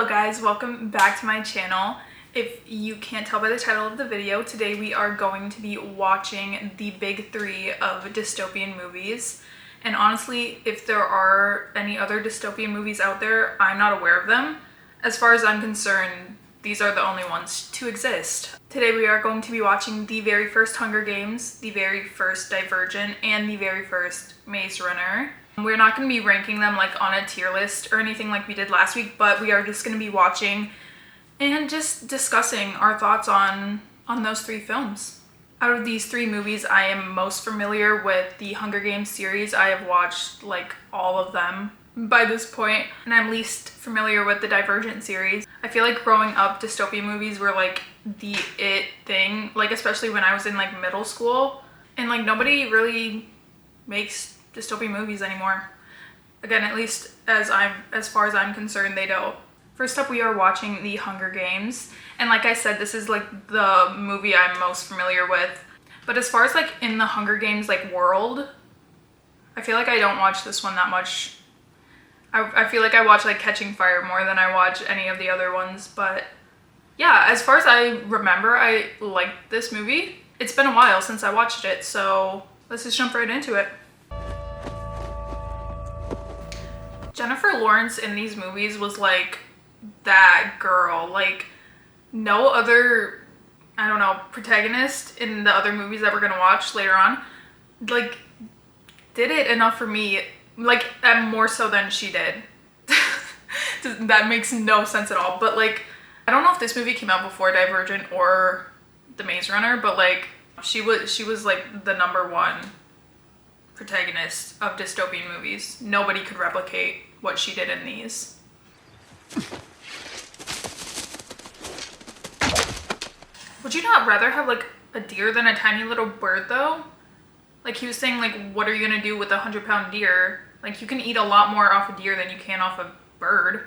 Hello guys, welcome back to my channel. If you can't tell by the title of the video, today we are going to be watching the big three of dystopian movies. And honestly, if there are any other dystopian movies out there, I'm not aware of them. As far as I'm concerned, these are the only ones to exist. Today we are going to be watching the very first Hunger Games, the very first Divergent, and the very first Maze Runner. We're not going to be ranking them like on a tier list or anything like we did last week, but we are just going to be watching and just discussing our thoughts on those three films. Out of these three movies, I am most familiar with the Hunger Games series. I have watched like all of them by this point, and I'm least familiar with the Divergent series. I feel like growing up, dystopian movies were like the it thing, like especially when I was in like middle school, and like nobody really makes dystopian movies anymore. Again, at least as far as I'm concerned, they don't. First up, we are watching the Hunger Games, and like I said, this is like the movie I'm most familiar with. But as far as like in the Hunger Games like world, I feel like I don't watch this one that much. I feel like I watch like Catching Fire more than I watch any of the other ones. But yeah, as far as I remember, I liked this movie. It's been a while since I watched it, so let's just jump right into it. Jennifer Lawrence in these movies was like that girl. Like no other, I don't know, protagonist in the other movies that we're gonna watch later on like did it enough for me, like more so than she did. That makes no sense at all. But like, I don't know if this movie came out before Divergent or the Maze Runner, but like she was like the #1 protagonist of dystopian movies. Nobody could replicate what she did in these. Would you not rather have like a deer than a tiny little bird though? Like he was saying, like, what are you gonna do with a 100-pound deer? Like you can eat a lot more off a deer than you can off a bird.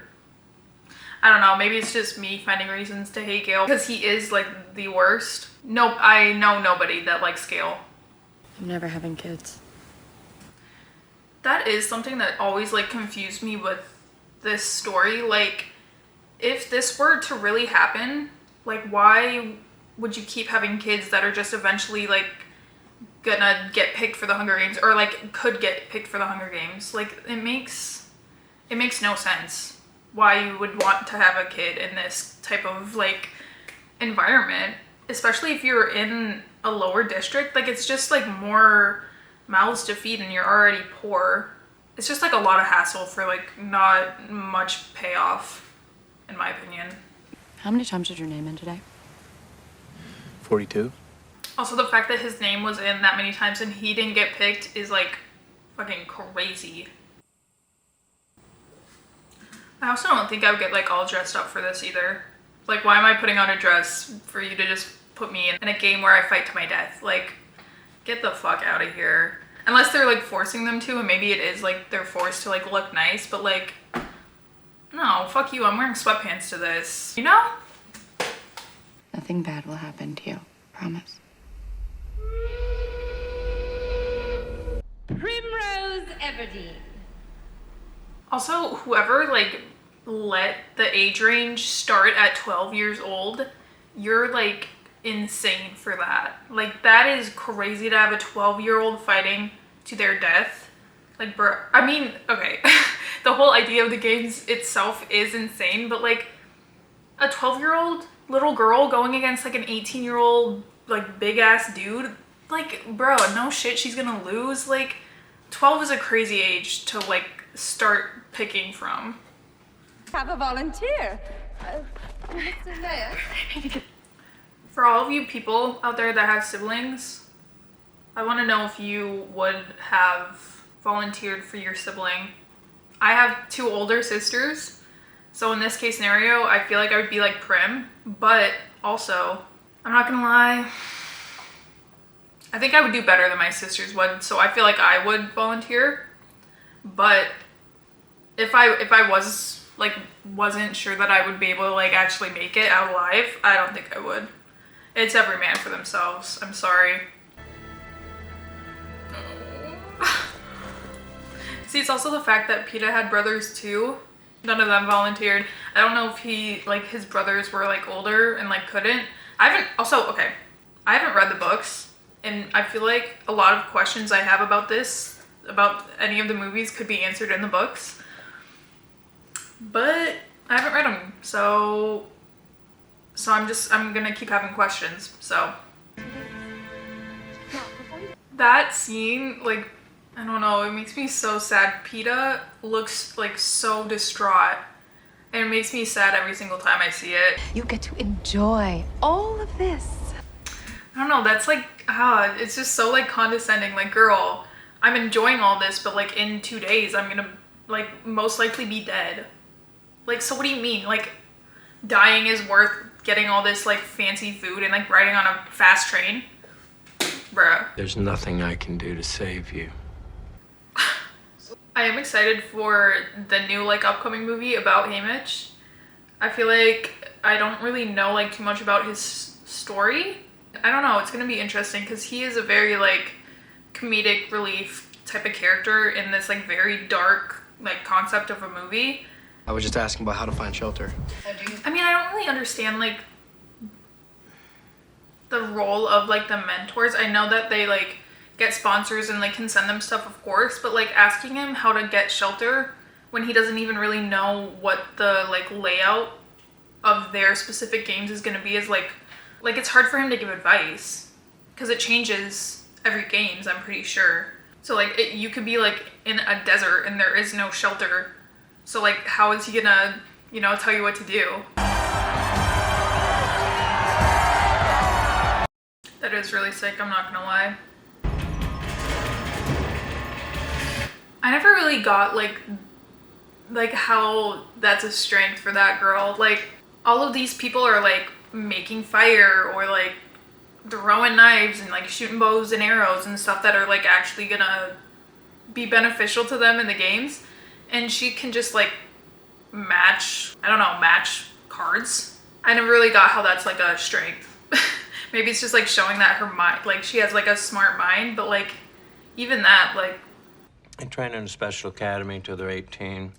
I don't know, maybe it's just me finding reasons to hate Gale because he is like the worst. Nope, I know nobody that likes Gale. I'm never having kids. That is something that always like confused me with this story. Like if this were to really happen, like why would you keep having kids that are just eventually like gonna get picked for the Hunger Games, or like could get picked for the Hunger Games? Like it makes no sense why you would want to have a kid in this type of like environment, especially if you're in a lower district. Like it's just like more mouths to feed and you're already poor. It's just like a lot of hassle for like not much payoff, in my opinion. How many times did your name in today? 42. Also, the fact that his name was in that many times and he didn't get picked is like fucking crazy. I also don't think I would get like all dressed up for this either. Like why am I putting on a dress for you to just put me in a game where I fight to my death? Like get the fuck out of here. Unless they're like forcing them to, and maybe it is like they're forced to like look nice, but like no, fuck you, I'm wearing sweatpants to this, you know? Nothing bad will happen to you, promise. Primrose Everdeen. Also, whoever like let the age range start at 12 years old, you're like insane for that. Like that is crazy to have a 12-year-old fighting to their death. Like bro, I mean, okay, the whole idea of the games itself is insane, but like a 12-year-old little girl going against like an 18-year-old like big ass dude, like bro, no shit, she's gonna lose. Like 12 is a crazy age to like start picking from. Have a volunteer. Mr. Mayor. For all of you people out there that have siblings, I want to know if you would have volunteered for your sibling. I have 2 older sisters, so in this case scenario, I feel like I would be like Prim, but also, I'm not gonna lie, I think I would do better than my sisters would, so I feel like I would volunteer. But if I was like wasn't sure that I would be able to like actually make it out alive, I don't think I would. It's every man for themselves. I'm sorry. See, it's also the fact that PETA had brothers too. None of them volunteered. I don't know if his brothers were like older and like couldn't. I haven't read the books, and I feel like a lot of questions I have about any of the movies could be answered in the books. But I haven't read them, so I'm gonna keep having questions. So that scene, like, I don't know, it makes me so sad. PETA looks like so distraught, and it makes me sad every single time I see it. You get to enjoy all of this. I don't know, that's like, it's just so like condescending. Like, girl, I'm enjoying all this, but like in 2 days I'm gonna like most likely be dead. Like, so what do you mean? Like, dying is worth getting all this like fancy food and like riding on a fast train? Bruh. There's nothing I can do to save you. I am excited for the new like upcoming movie about Haymitch. I feel like I don't really know like too much about his story. I don't know, it's gonna be interesting because he is a very like comedic relief type of character in this like very dark like concept of a movie. I was just asking about how to find shelter. I mean, I don't really understand like the role of like the mentors. I know that they like get sponsors and like can send them stuff, of course, but like asking him how to get shelter when he doesn't even really know what the like layout of their specific games is going to be is like it's hard for him to give advice because it changes every games, I'm pretty sure. So like you could be like in a desert and there is no shelter. So like how is he gonna, you know, tell you what to do? That is really sick, I'm not gonna lie. I never really got like how that's a strength for that girl. Like, all of these people are like making fire or like throwing knives and like shooting bows and arrows and stuff that are like actually gonna be beneficial to them in the games, and she can just like match cards. I never really got how that's like a strength. Maybe it's just like showing that her mind, like she has like a smart mind, but like even that, like, They train in a special academy till they're 18.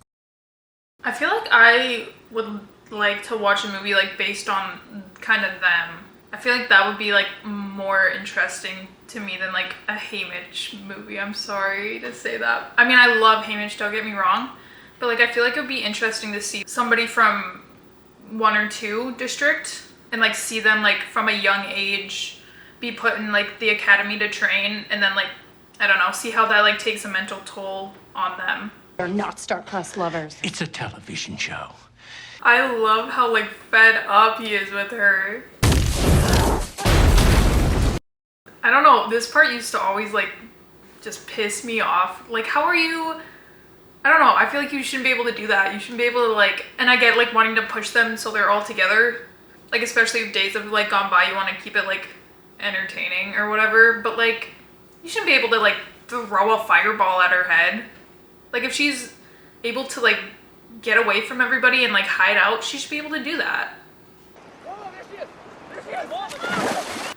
I feel like I would like to watch a movie like based on kind of them. I feel like that would be like more interesting to me than like a Haymitch movie. I'm sorry to say that. I mean, I love Haymitch, don't get me wrong, but like I feel like it would be interesting to see somebody from 1 or 2 district and like see them like from a young age be put in like the academy to train, and then like, I don't know, see how that like takes a mental toll on them. They're not star-plus lovers. It's a television show. I love how like fed up he is with her. I don't know, this part used to always like just piss me off. Like, how are you, I don't know, I feel like you shouldn't be able to do that. You shouldn't be able to like, and I get like wanting to push them so they're all together. Like, especially if days have like gone by, you want to keep it like entertaining or whatever, but like you shouldn't be able to like throw a fireball at her head. Like, if she's able to like get away from everybody and like hide out, she should be able to do that.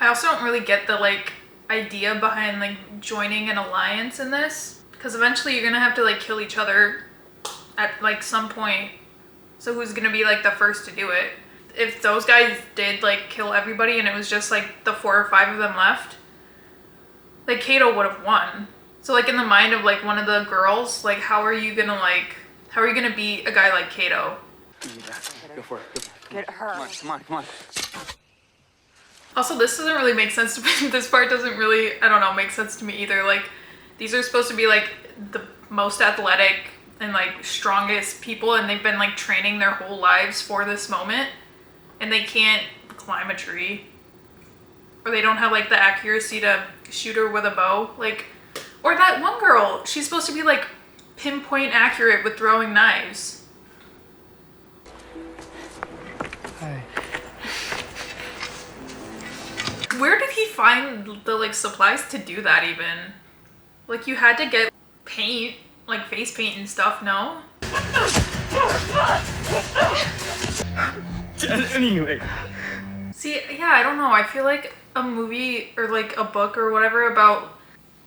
I also don't really get the like idea behind like joining an alliance in this, because eventually you're gonna have to like kill each other at like some point. So who's gonna be like the first to do it? If those guys did like kill everybody and it was just like the 4 or 5 of them left, like Kato would have won. So like in the mind of like one of the girls, like how are you gonna beat a guy like Kato? Go for it. Get her. Come on. Also, this doesn't really make sense to me. This part doesn't really, I don't know, make sense to me either. Like, these are supposed to be like the most athletic and like strongest people, and they've been like training their whole lives for this moment, and they can't climb a tree, or they don't have like the accuracy to shoot her with a bow. Like, or that one girl, she's supposed to be like pinpoint accurate with throwing knives. Hi. Where did he find the like supplies to do that even? Like, you had to get paint, like face paint and stuff, no? Anyway. See, yeah, I don't know. I feel like a movie or like a book or whatever about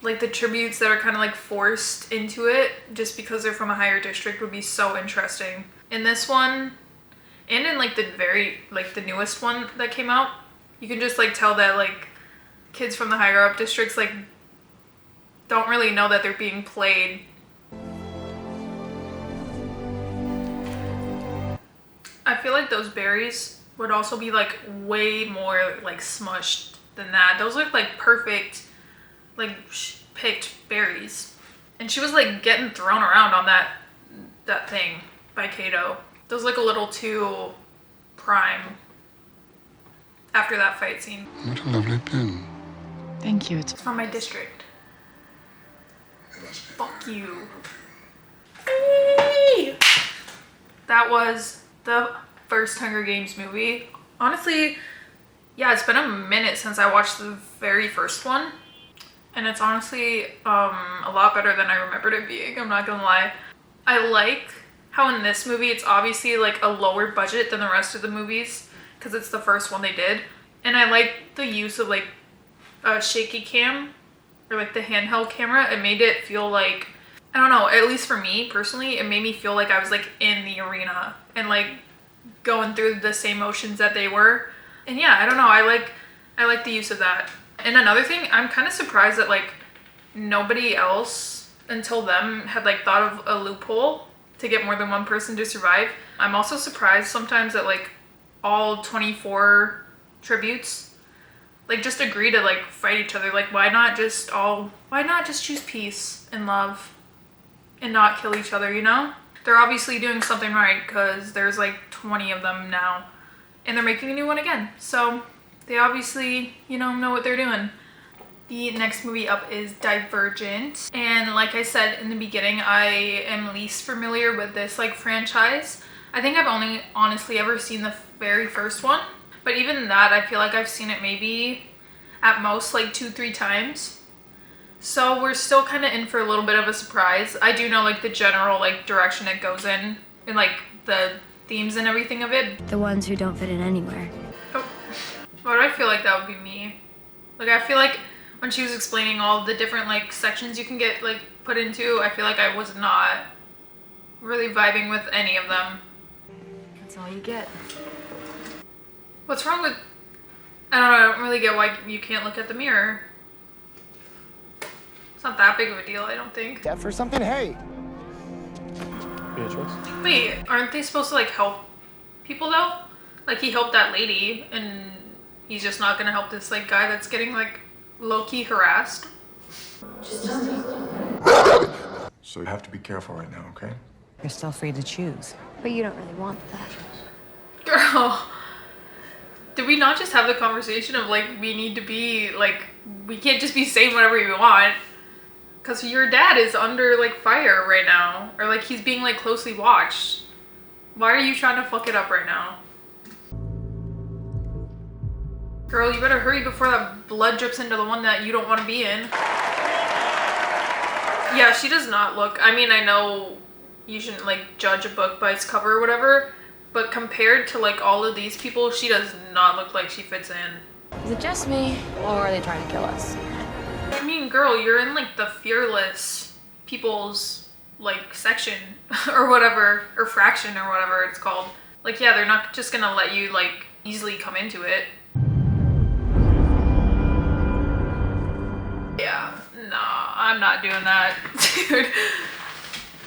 like the tributes that are kind of like forced into it just because they're from a higher district would be so interesting. In this one, and in like the newest one that came out, you can just like tell that like kids from the higher up districts like don't really know that they're being played. I feel like those berries would also be like way more like smushed than that. Those look like perfect, like picked berries. And she was like getting thrown around on that thing by Kato. Those look a little too prime after that fight scene. What a lovely pin. Thank you. It's from my district. Fuck you. Hey! That was the first Hunger Games movie. Honestly, yeah, it's been a minute since I watched the very first one. And it's honestly a lot better than I remembered it being, I'm not gonna lie. I like how in this movie it's obviously like a lower budget than the rest of the movies because it's the first one they did. And I like the use of like a shaky cam or like the handheld camera. It made it feel like, I don't know, at least for me personally, it made me feel like I was like in the arena and like going through the same motions that they were. And yeah, I don't know, I like the use of that. And another thing, I'm kind of surprised that like nobody else until them had like thought of a loophole to get more than one person to survive. I'm also surprised sometimes that like all 24 tributes like just agree to like fight each other. Like why not just choose peace and love and not kill each other, you know? They're obviously doing something right because there's like 20 of them now and they're making a new one again. So they obviously, you know what they're doing. The next movie up is Divergent. And like I said in the beginning, I am least familiar with this like franchise. I think I've only honestly ever seen the very first one. But even that, I feel like I've seen it maybe at most like 2-3 times. So we're still kind of in for a little bit of a surprise. I do know like the general like direction it goes in and like the themes and everything of it. The ones who don't fit in anywhere. Oh, why do I feel like that would be me? Like I feel like when she was explaining all the different like sections you can get like put into, I feel like I was not really vibing with any of them. That's all you get. What's wrong with, I don't really get why you can't look at the mirror. It's not that big of a deal, I don't think. Yeah, for something, hey. Beatrice? Wait, aren't they supposed to like help people though? Like he helped that lady and he's just not gonna help this like guy that's getting like low-key harassed. So you have to be careful right now, okay? You're still free to choose. But you don't really want that. Girl, did we not just have the conversation of like we need to be like, we can't just be saying whatever we want? Because your dad is under like fire right now, or like he's being like closely watched. Why are you trying to fuck it up right now? Girl, you better hurry before that blood drips into the one that you don't want to be in. Yeah, she does not look, I mean, I know you shouldn't like judge a book by its cover or whatever, but compared to like all of these people, she does not look like she fits in. Is it just me, or are they trying to kill us? I mean, girl, you're in like the fearless people's like section or whatever, or fraction or whatever it's called. Like, yeah, they're not just gonna let you like easily come into it. Yeah, nah, I'm not doing that. Dude,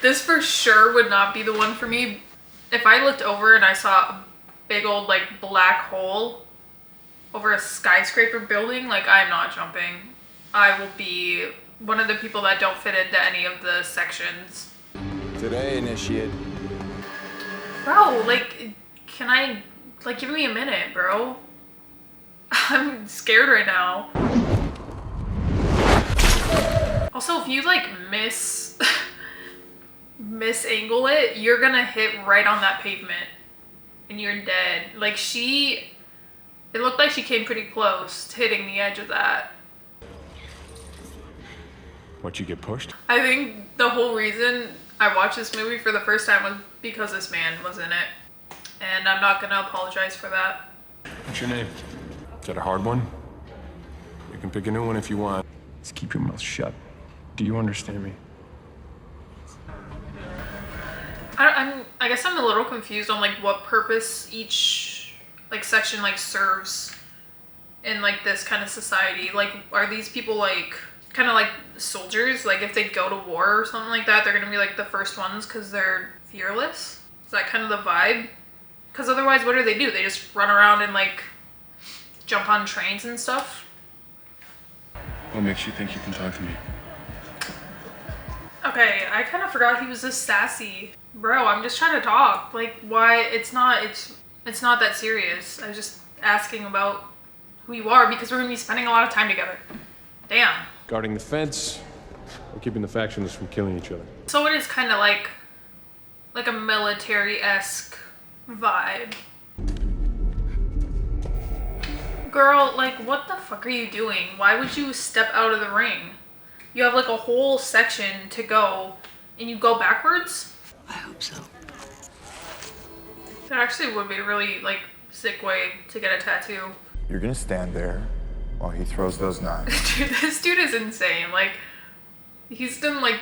this for sure would not be the one for me. If I looked over and I saw a big old like black hole over a skyscraper building, like I'm not jumping. I will be one of the people that don't fit into any of the sections. Today, initiate. Bro, like, can I, like, give me a minute, bro? I'm scared right now. Also, if you like misangle it, you're gonna hit right on that pavement and you're dead. Like it looked like she came pretty close to hitting the edge of that. What, you get pushed? I think the whole reason I watched this movie for the first time was because this man was in it. And I'm not gonna apologize for that. What's your name? Is that a hard one? You can pick a new one if you want. Just keep your mouth shut. Do you understand me? I guess I'm a little confused on like what purpose each like section like serves in like this kind of society. Like, are these people like kind of like soldiers? Like if they go to war or something like that, they're gonna be like the first ones because they're fearless? Is that kind of the vibe? Because otherwise, what do? They just run around and like jump on trains and stuff. What makes you think you can talk to me? Okay, I kind of forgot he was this sassy. Bro, I'm just trying to talk. Like, why? It's not that serious. I was just asking about who you are because we're gonna be spending a lot of time together. Damn. Guarding the fence, or keeping the factions from killing each other. So it is kind of like a military-esque vibe. Girl, like, what the fuck are you doing? Why would you step out of the ring? You have like a whole section to go and you go backwards? I hope so. That actually would be a really like sick way to get a tattoo. You're gonna stand there while he throws those knives. Dude, this dude is insane. Like, he's done like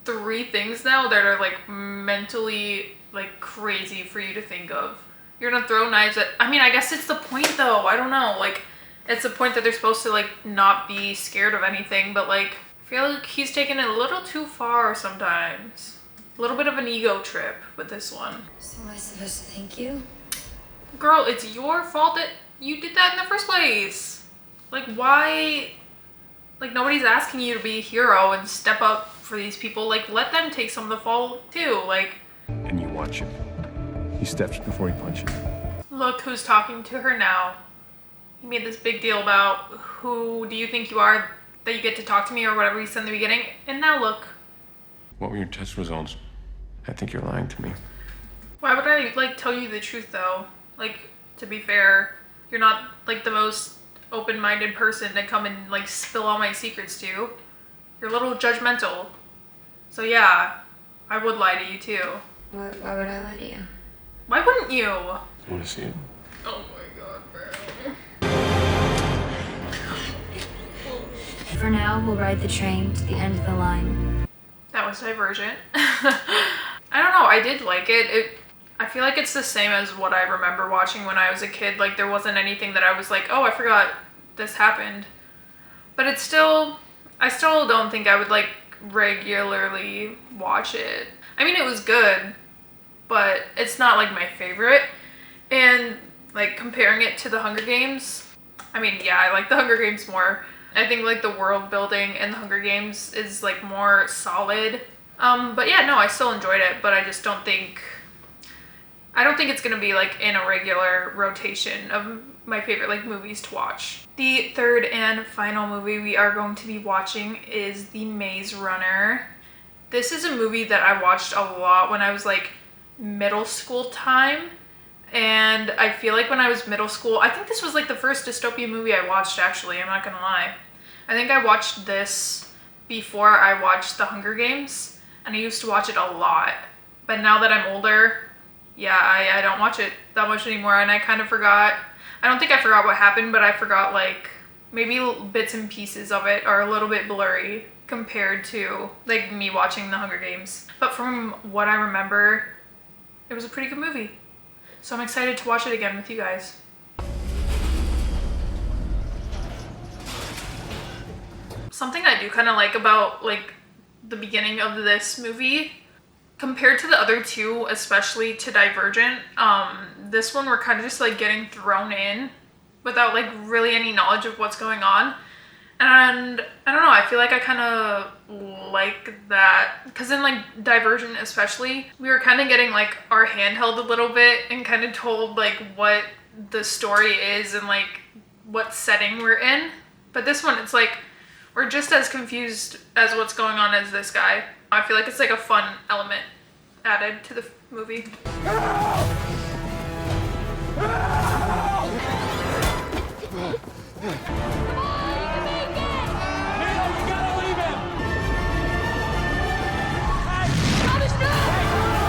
3 things now that are like mentally like crazy for you to think of. You're gonna throw knives at, I mean, I guess it's the point though. I don't know. Like, it's the point that they're supposed to like not be scared of anything, but like, I feel like he's taking it a little too far sometimes. A little bit of an ego trip with this one. So am I supposed to thank you? Girl, it's your fault that you did that in the first place. Like, why? Like, nobody's asking you to be a hero and step up for these people. Like, let them take some of the fall too. Like, And you watch him. He steps before he punches. look who's talking to her now. He made this big deal about who do you think you are that you get to talk to me or whatever he said in the beginning. And now look. What were your test results? I think you're lying to me. Why would I like tell you the truth though? Like, to be fair, you're not like the most open-minded person to come and like spill all my secrets to. You're a little judgmental. So yeah, I would lie to you too. Why would I lie to you? Why wouldn't you? Want to see it? Oh my god, bro. For now, we'll ride the train to the end of the line. That was Divergent. I don't know, I did like it. I feel like it's the same as what I remember watching when I was a kid. Like, there wasn't anything that I was like, oh, I forgot this happened. But it's still, I still don't think I would like regularly watch it. I mean, it was good, but it's not like my favorite. And like comparing it to the Hunger Games, I mean, yeah, I like the Hunger Games more. I think like the world building in the Hunger Games is like more solid. But yeah, no, I still enjoyed it, but I just don't think it's gonna be like in a regular rotation of my favorite like movies to watch. The third and final movie we are going to be watching is The Maze Runner. This is a movie that I watched a lot when I was like middle school time. And I feel like when I was middle school, I think this was like the first dystopian movie I watched actually, I'm not gonna lie. I think I watched this before I watched The Hunger Games, and I used to watch it a lot. But now that I'm older, yeah, I don't watch it that much anymore, and I kind of forgot. I don't think I forgot what happened, but I forgot like maybe bits and pieces of it are a little bit blurry compared to like me watching The Hunger Games. But from what I remember, it was a pretty good movie. So I'm excited to watch it again with you guys. Something I do kind of like about like the beginning of this movie, compared to the other two, especially to Divergent, this one we're kind of just like getting thrown in without like really any knowledge of what's going on. And I don't know, I feel like I kind of like that, because in like Divergent especially, we were kind of getting like our hand held a little bit and kind of told like what the story is and like what setting we're in. But this one, it's like we're just as confused as what's going on as this guy. I feel like it's like a fun element added to the movie.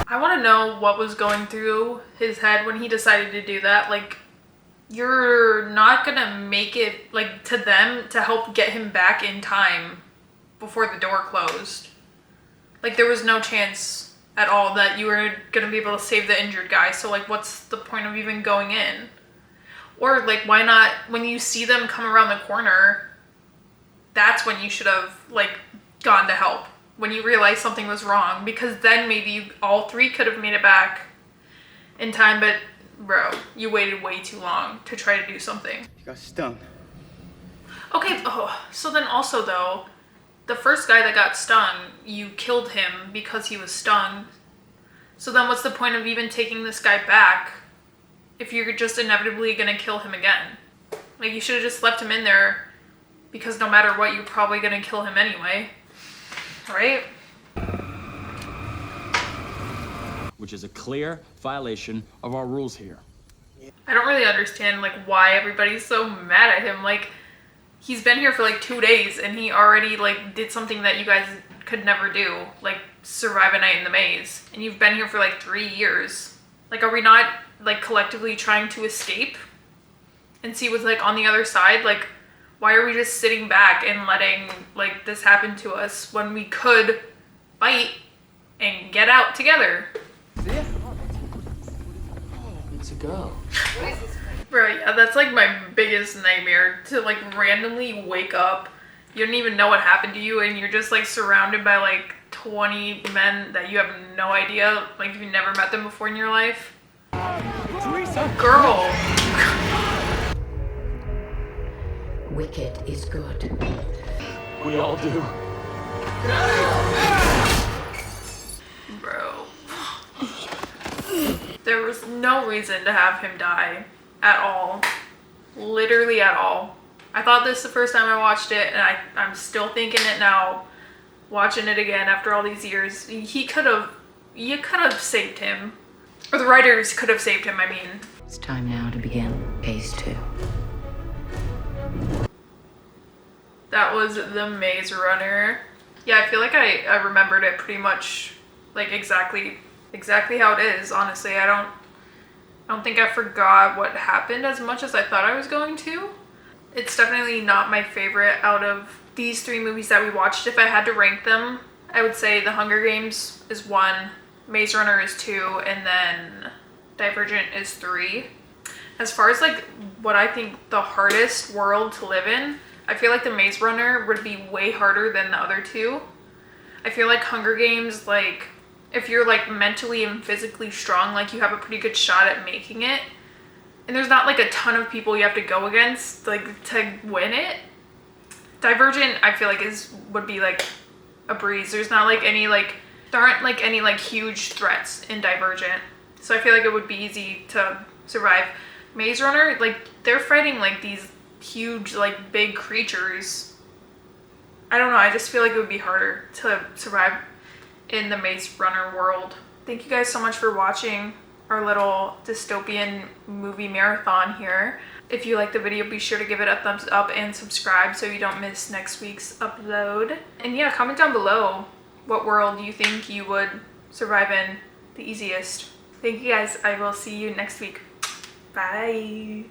I want to know what was going through his head when he decided to do that. Like, you're not gonna make it like to them to help get him back in time before the door closed. Like, there was no chance at all that you were gonna be able to save the injured guy. So like, what's the point of even going in? Or like, why not, when you see them come around the corner, that's when you should have like gone to help, when you realized something was wrong, because then maybe all three could have made it back in time. But bro, you waited way too long to try to do something. You got stung. Okay, so then also though, the first guy that got stung, you killed him because he was stung. So then what's the point of even taking this guy back if you're just inevitably gonna kill him again? Like, you should have just left him in there, because no matter what, you're probably gonna kill him anyway, right? Which is a clear violation of our rules here. I don't really understand like why everybody's so mad at him. Like, he's been here for like 2 days and he already like did something that you guys could never do, like survive a night in the maze. And you've been here for like 3 years. Like, are we not like collectively trying to escape and see what's like on the other side? Like, why are we just sitting back and letting like this happen to us when we could fight and get out together? It's a go. Right, yeah, that's like my biggest nightmare, to like randomly wake up, you don't even know what happened to you, and you're just like surrounded by like 20 men that you have no idea, like you've never met them before in your life. Girl. Wicked is good. We all do. Bro. There was no reason to have him die at all. Literally at all. I thought this the first time I watched it, and I'm still thinking it now, watching it again after all these years. You could have saved him. Or the writers could have saved him, I mean. It's time now to begin phase 2. That was the Maze Runner. Yeah, I feel like I remembered it pretty much like exactly how it is, honestly. I don't think I forgot what happened as much as I thought I was going to. It's definitely not my favorite out of these 3 movies that we watched. If I had to rank them, I would say The Hunger Games is 1, Maze Runner is 2, and then Divergent is 3. As far as like what I think the hardest world to live in, I feel like the Maze Runner would be way harder than the other 2. I feel like Hunger Games, like, if you're like mentally and physically strong, like you have a pretty good shot at making it. And there's not like a ton of people you have to go against like to win it. Divergent, I feel like would be like a breeze. There's not like any like, there aren't like any like huge threats in Divergent. So I feel like it would be easy to survive. Maze Runner, like they're fighting like these huge like big creatures. I don't know, I just feel like it would be harder to survive in the Maze Runner world. Thank you guys so much for watching our little dystopian movie marathon here. If you liked the video, be sure to give it a thumbs up and subscribe so you don't miss next week's upload. And yeah, comment down below what world you think you would survive in the easiest. Thank you guys. I will see you next week. Bye.